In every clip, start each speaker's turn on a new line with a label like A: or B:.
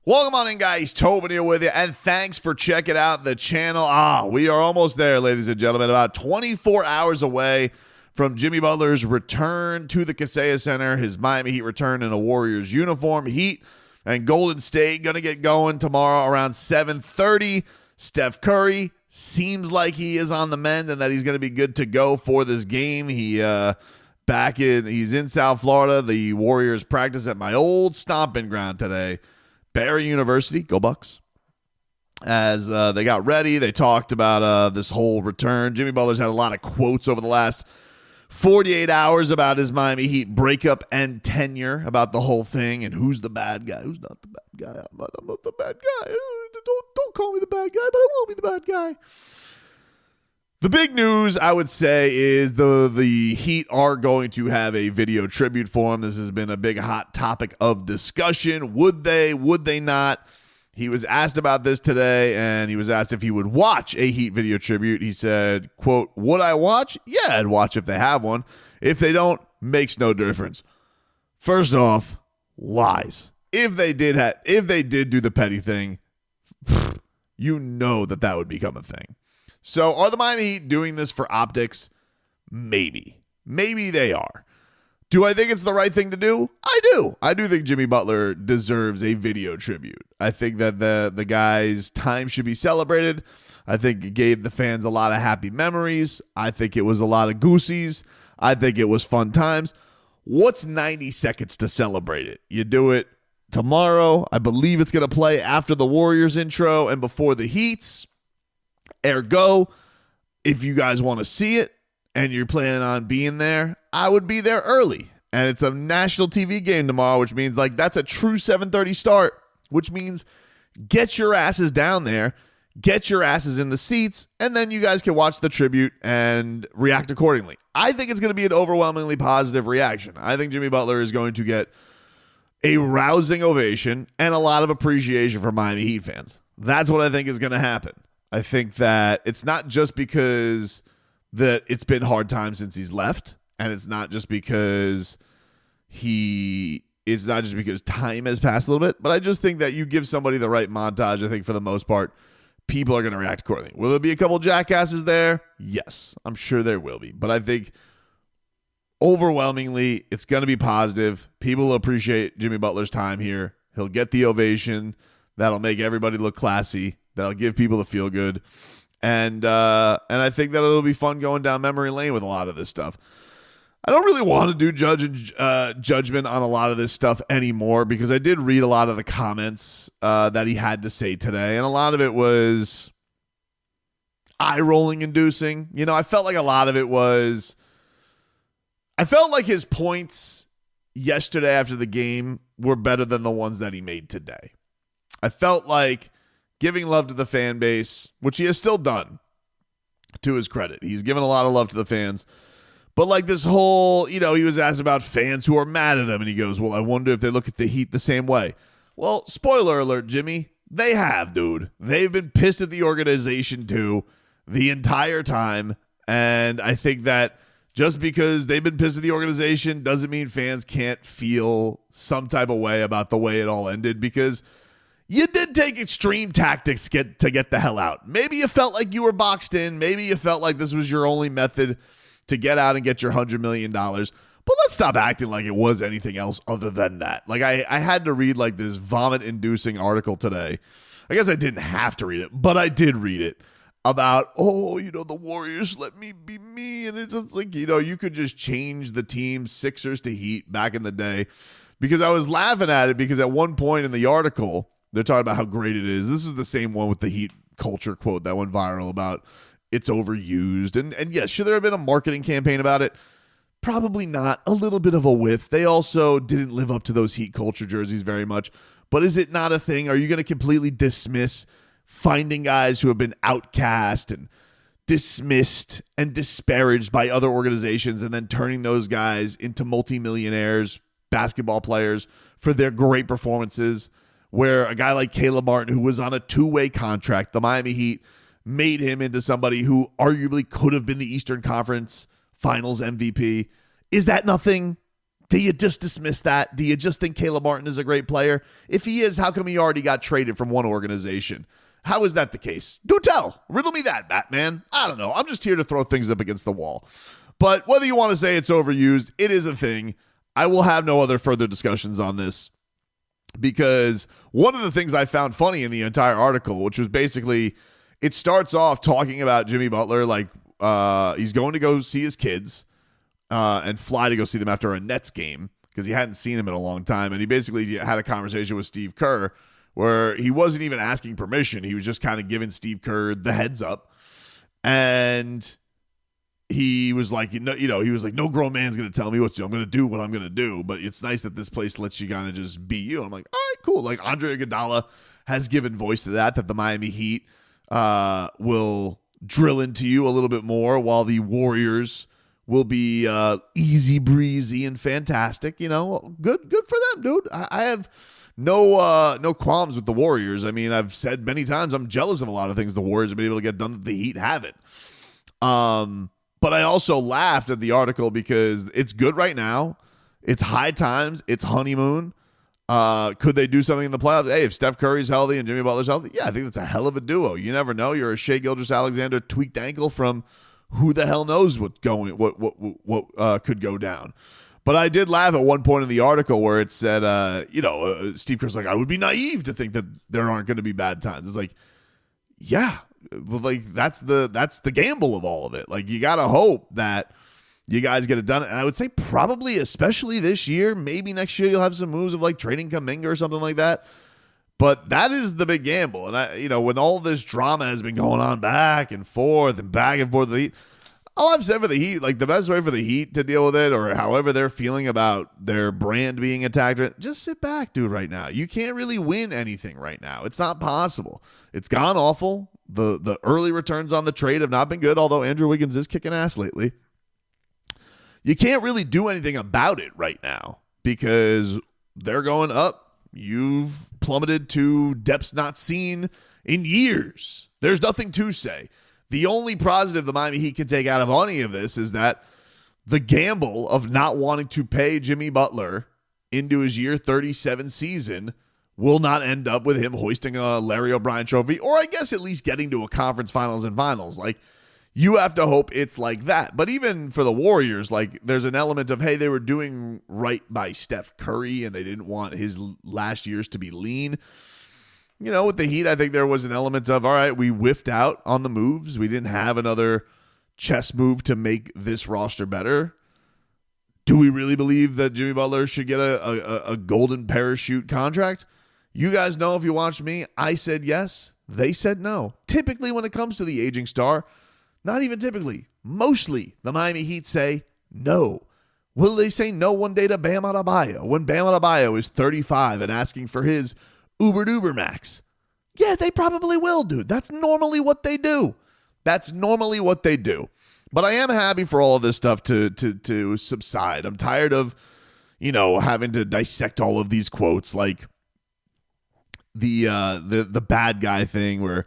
A: Welcome on in, guys. Tobin here with you, and thanks for checking out the channel. We are almost there, ladies and gentlemen, about 24 hours away from Jimmy Butler's return to the Kaseya Center, his Miami Heat return in a Warriors uniform. Heat and Golden State going to get going tomorrow around 7:30. Steph Curry seems like he is on the mend and that he's going to be good to go for this game. He's in South Florida. The Warriors practice at my old stomping ground today, Barry University. Go Bucks. As they got ready, they talked about this whole return. Jimmy Butler's had a lot of quotes over the last 48 hours about his Miami Heat breakup and tenure, about the whole thing and who's the bad guy, who's not the bad guy. I'm not the bad guy. Don't call me the bad guy, but I will be the bad guy. The big news, I would say, is the Heat are going to have a video tribute for him. This has been a big hot topic of discussion. Would they? Would they not? He was asked about this today, and he was asked if he would watch a Heat video tribute. He said, quote, "Would I watch? Yeah, I'd watch if they have one. If they don't, makes no difference." First off, lies. If they did do the petty thing, you know that would become a thing. So are the Miami Heat doing this for optics? Maybe. Maybe they are. Do I think it's the right thing to do? I do. I do think Jimmy Butler deserves a video tribute. I think that the guy's time should be celebrated. I think it gave the fans a lot of happy memories. I think it was a lot of goosies. I think it was fun times. What's 90 seconds to celebrate it? You do it tomorrow. I believe it's going to play after the Warriors intro and before the Heats. Ergo, if you guys want to see it and you're planning on being there, I would be there early. And it's a national TV game tomorrow, which means that's a true 7:30 start, which means get your asses down there, get your asses in the seats, and then you guys can watch the tribute and react accordingly. I think it's going to be an overwhelmingly positive reaction. I think Jimmy Butler is going to get a rousing ovation and a lot of appreciation from Miami Heat fans. That's what I think is going to happen. I think that it's not just because that it's been hard times since he's left, and it's not just because time has passed a little bit, but I just think that you give somebody the right montage. I think for the most part, people are going to react accordingly. Will there be a couple jackasses there? Yes, I'm sure there will be, but I think overwhelmingly it's going to be positive. People will appreciate Jimmy Butler's time here. He'll get the ovation. That'll make everybody look classy. That'll give people the feel good. And I think that it'll be fun going down memory lane with a lot of this stuff. I don't really want to do judgment on a lot of this stuff anymore because I did read a lot of the comments that he had to say today, and a lot of it was eye-rolling inducing. You know, I felt like a lot of it was... I felt like his points yesterday after the game were better than the ones that he made today. I felt like giving love to the fan base, which he has still done, to his credit. He's given a lot of love to the fans. But like this whole, he was asked about fans who are mad at him, and he goes, well, I wonder if they look at the Heat the same way. Well, spoiler alert, Jimmy, they have, dude. They've been pissed at the organization too the entire time, and I think that just because they've been pissed at the organization doesn't mean fans can't feel some type of way about the way it all ended, because you did take extreme tactics to get the hell out. Maybe you felt like you were boxed in. Maybe you felt like this was your only method to get out and get your $100 million. But let's stop acting like it was anything else other than that. Like I had to read like this vomit-inducing article today. I guess I didn't have to read it, but I did read it about, the Warriors let me be me. And it's just like, you could just change the team Sixers to Heat back in the day, because I was laughing at it because at one point in the article, they're talking about how great it is. This is the same one with the Heat culture quote that went viral about it's overused. And yes, should there have been a marketing campaign about it? Probably not. A little bit of a whiff. They also didn't live up to those Heat culture jerseys very much. But is it not a thing? Are you going to completely dismiss finding guys who have been outcast and dismissed and disparaged by other organizations and then turning those guys into multimillionaires, basketball players, for their great performances? Where a guy like Caleb Martin, who was on a two-way contract, the Miami Heat made him into somebody who arguably could have been the Eastern Conference Finals MVP. Is that nothing? Do you just dismiss that? Do you just think Caleb Martin is a great player? If he is, how come he already got traded from one organization? How is that the case? Do tell. Riddle me that, Batman. I don't know. I'm just here to throw things up against the wall. But whether you want to say it's overused, it is a thing. I will have no other further discussions on this because one of the things I found funny in the entire article, which was basically, it starts off talking about Jimmy Butler like he's going to go see his kids and fly to go see them after a Nets game because he hadn't seen him in a long time. And he basically had a conversation with Steve Kerr where he wasn't even asking permission. He was just kind of giving Steve Kerr the heads up. And he was like, he was like, no grown man's going to tell me what to do. I'm going to do what I'm going to do. But it's nice that this place lets you kind of just be you. I'm like, all right, cool. Like Andre Iguodala has given voice to that the Miami Heat will drill into you a little bit more while the Warriors will be easy breezy and fantastic. Good for them, dude. I have no qualms with the Warriors. I mean, I've said many times I'm jealous of a lot of things the Warriors have been able to get done that the Heat haven't. But I also laughed at the article because it's good right now. It's high times. It's honeymoon. Could they do something in the playoffs? Hey, if Steph Curry's healthy and Jimmy Butler's healthy, yeah, I think that's a hell of a duo. You never know. You're a Shai Gilgeous-Alexander tweaked ankle from who the hell knows what could go down. But I did laugh at one point in the article where it said, Steve Kerr's like, I would be naive to think that there aren't going to be bad times. It's like, yeah, like that's the gamble of all of it. Like you got to hope that you guys get it done. And I would say probably, especially this year, maybe next year you'll have some moves of like trading Kuminga or something like that. But that is the big gamble. And when all this drama has been going on back and forth, the Heat, all I've said for the Heat, like the best way for the Heat to deal with it or however they're feeling about their brand being attacked, just sit back, dude, right now. You can't really win anything right now. It's not possible. It's gone awful. The early returns on the trade have not been good, although Andrew Wiggins is kicking ass lately. You can't really do anything about it right now because they're going up. You've plummeted to depths not seen in years. There's nothing to say. The only positive the Miami Heat can take out of any of this is that the gamble of not wanting to pay Jimmy Butler into his year 37 season will not end up with him hoisting a Larry O'Brien trophy, or I guess at least getting to a conference finals and finals. Like, you have to hope it's like that. But even for the Warriors, like, there's an element of, hey, they were doing right by Steph Curry and they didn't want his last years to be lean. With the Heat, I think there was an element of, all right, we whiffed out on the moves. We didn't have another chess move to make this roster better. Do we really believe that Jimmy Butler should get a golden parachute contract? You guys know, if you watched me, I said yes. They said no. Typically, when it comes to the aging star, not even typically, mostly the Miami Heat say no. Will they say no one day to Bam Adebayo when Bam Adebayo is 35 and asking for his Uber max? Yeah, they probably will, dude. That's normally what they do. But I am happy for all of this stuff to subside. I'm tired of, having to dissect all of these quotes, like the bad guy thing where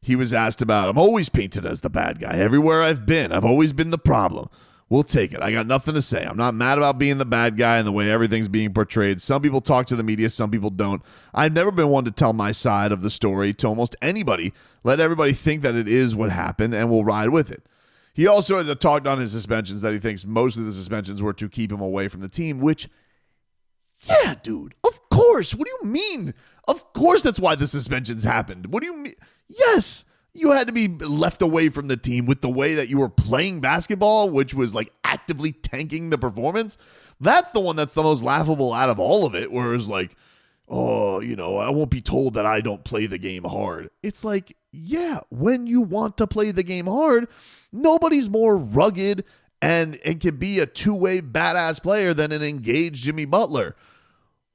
A: he was asked about, I'm always painted as the bad guy. Everywhere I've been, I've always been the problem. We'll take it. I got nothing to say. I'm not mad about being the bad guy and the way everything's being portrayed. Some people talk to the media, some people don't. I've never been one to tell my side of the story to almost anybody. Let everybody think that it is what happened, and we'll ride with it. He also had talked on his suspensions that he thinks most of the suspensions were to keep him away from the team, which, yeah, dude, of course. What do you mean? Of course that's why the suspensions happened. What do you mean? Yes. You had to be left away from the team with the way that you were playing basketball, which was like actively tanking the performance. That's the one that's the most laughable out of all of it, where it's like, oh, I won't be told that I don't play the game hard. It's like, yeah, when you want to play the game hard, nobody's more rugged and can be a two-way badass player than an engaged Jimmy Butler.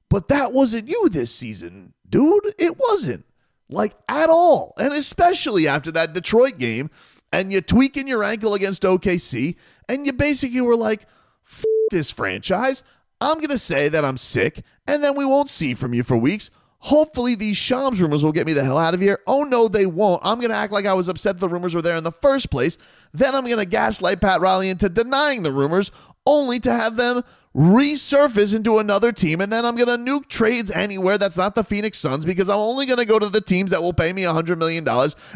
A: But that wasn't you this season, dude. It wasn't. Like, at all. And especially after that Detroit game, and you tweaking your ankle against OKC, and you basically were like, F this franchise. I'm going to say that I'm sick, and then we won't see from you for weeks. Hopefully these Shams rumors will get me the hell out of here. Oh, no, they won't. I'm going to act like I was upset the rumors were there in the first place. Then I'm going to gaslight Pat Riley into denying the rumors, only to have them resurface into another team, and then I'm going to nuke trades anywhere that's not the Phoenix Suns because I'm only going to go to the teams that will pay me $100 million.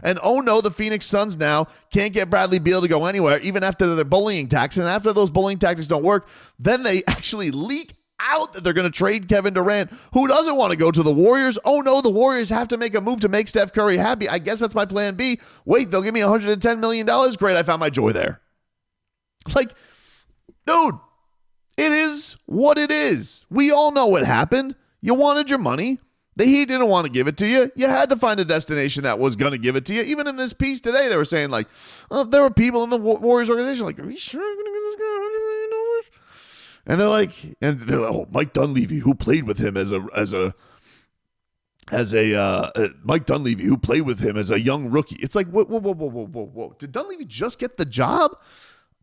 A: And oh no, the Phoenix Suns now can't get Bradley Beal to go anywhere, even after their bullying tactics. And after those bullying tactics don't work, then they actually leak out that they're going to trade Kevin Durant, who doesn't want to go to the Warriors. Oh no, the Warriors have to make a move to make Steph Curry happy. I guess that's my plan B. Wait, they'll give me $110 million. Great, I found my joy there. Like, dude, it is what it is. We all know what happened. You wanted your money. The Heat didn't want to give it to you. You had to find a destination that was going to give it to you. Even in this piece today, they were saying, like, oh, there were people in the Warriors organization like, are we sure we're going to give this guy $100 million? And they're like, oh, Mike Dunleavy, who played with him as Mike Dunleavy, who played with him as a young rookie. It's like, whoa. Did Dunleavy just get the job?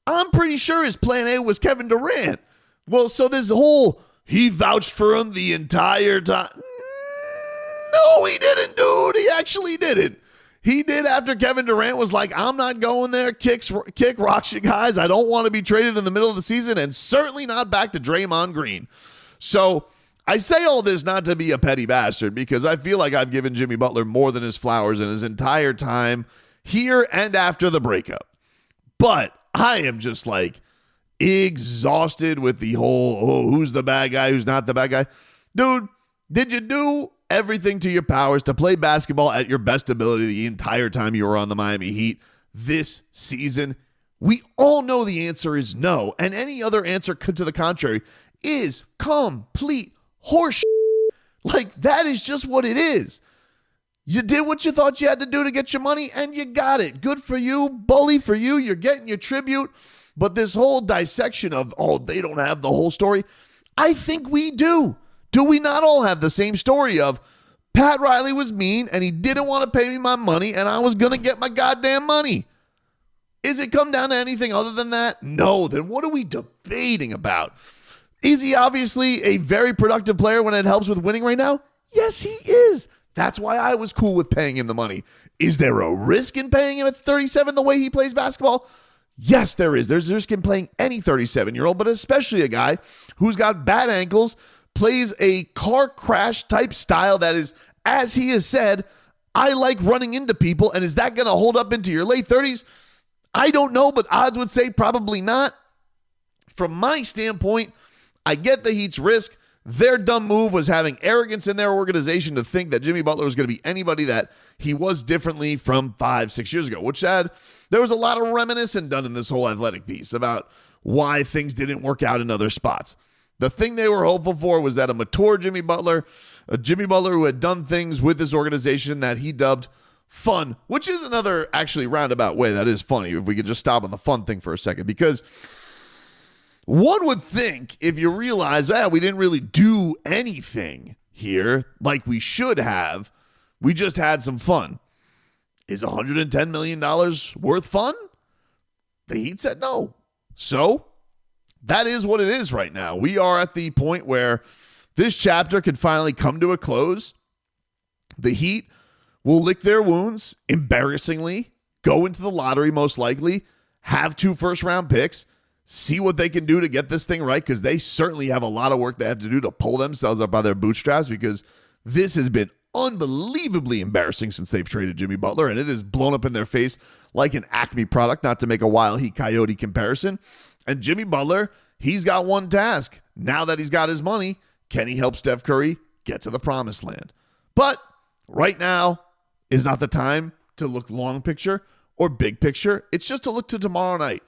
A: I'm pretty sure his plan A was Kevin Durant. Well, so this whole, he vouched for him the entire time. No, he didn't, dude. He actually didn't. He did after Kevin Durant was like, I'm not going there. Kick rocks, you guys. I don't want to be traded in the middle of the season, and certainly not back to Draymond Green. So I say all this not to be a petty bastard, because I feel like I've given Jimmy Butler more than his flowers in his entire time here and after the breakup. But I am just like exhausted with the whole, oh, who's the bad guy, who's not the bad guy. Dude, did you do everything to your powers to play basketball at your best ability the entire time you were on the Miami Heat this season? We all know the answer is no, and any other answer to the contrary is complete horse. Like, that is just what it is. You did what you thought you had to do to get your money, and you got it. Good for you. Bully for you. You're getting your tribute. But this whole dissection of, oh, they don't have the whole story, I think we do. Do we not all have the same story of Pat Riley was mean and he didn't want to pay me my money and I was going to get my goddamn money? Is it come down to anything other than that? No. Then what are we debating about? Is he obviously a very productive player when it helps with winning right now? Yes, he is. That's why I was cool with paying him the money. Is there a risk in paying him at 37 the way he plays basketball? Yes, there is. There's a risk in playing any 37-year-old, but especially a guy who's got bad ankles, plays a car crash type style that is, as he has said, I like running into people, and is that going to hold up into your late 30s? I don't know, but odds would say probably not. From my standpoint, I get the Heat's risk. Their dumb move was having arrogance in their organization to think that Jimmy Butler was going to be anybody that he was differently from 5-6 years ago, which said there was a lot of reminiscing done in this whole athletic piece about why things didn't work out in other spots. The thing they were hopeful for was that a mature Jimmy Butler, a Jimmy Butler who had done things with this organization that he dubbed fun, which is another actually roundabout way that is funny, if we could just stop on the fun thing for a second, because one would think if you realize that we didn't really do anything here like we should have, we just had some fun. Is $110 million worth fun? The Heat said no. So that is what it is right now. We are at the point where this chapter can finally come to a close. The Heat will lick their wounds, embarrassingly, go into the lottery most likely, have 2 first-round picks, see what they can do to get this thing right, because they certainly have a lot of work they have to do to pull themselves up by their bootstraps, because this has been unbelievably embarrassing since they've traded Jimmy Butler, and it has blown up in their face like an Acme product, not to make a Wild Heat Coyote comparison. And Jimmy Butler, he's got one task. Now that he's got his money, can he help Steph Curry get to the promised land? But right now is not the time to look long picture or big picture. It's just to look to tomorrow night.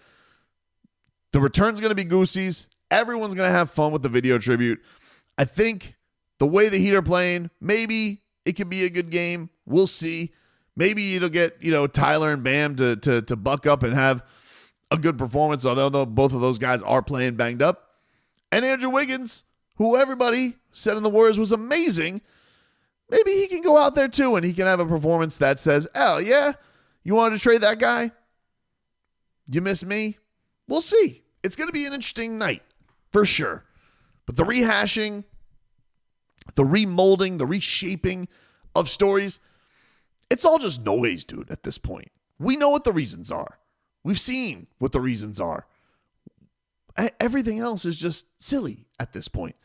A: The return's going to be Goosey's. Everyone's going to have fun with the video tribute. I think the way the Heat are playing, maybe it could be a good game. We'll see. Maybe it'll get, Tyler and Bam to buck up and have a good performance, although both of those guys are playing banged up. And Andrew Wiggins, who everybody said in the Warriors was amazing, maybe he can go out there too and he can have a performance that says, oh, yeah, you wanted to trade that guy? You miss me? We'll see. It's going to be an interesting night, for sure. But the rehashing, the remolding, the reshaping of stories, it's all just noise, dude, at this point. We know what the reasons are. We've seen what the reasons are. Everything else is just silly at this point.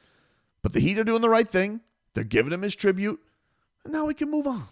A: But the Heat are doing the right thing. They're giving him his tribute. And now we can move on.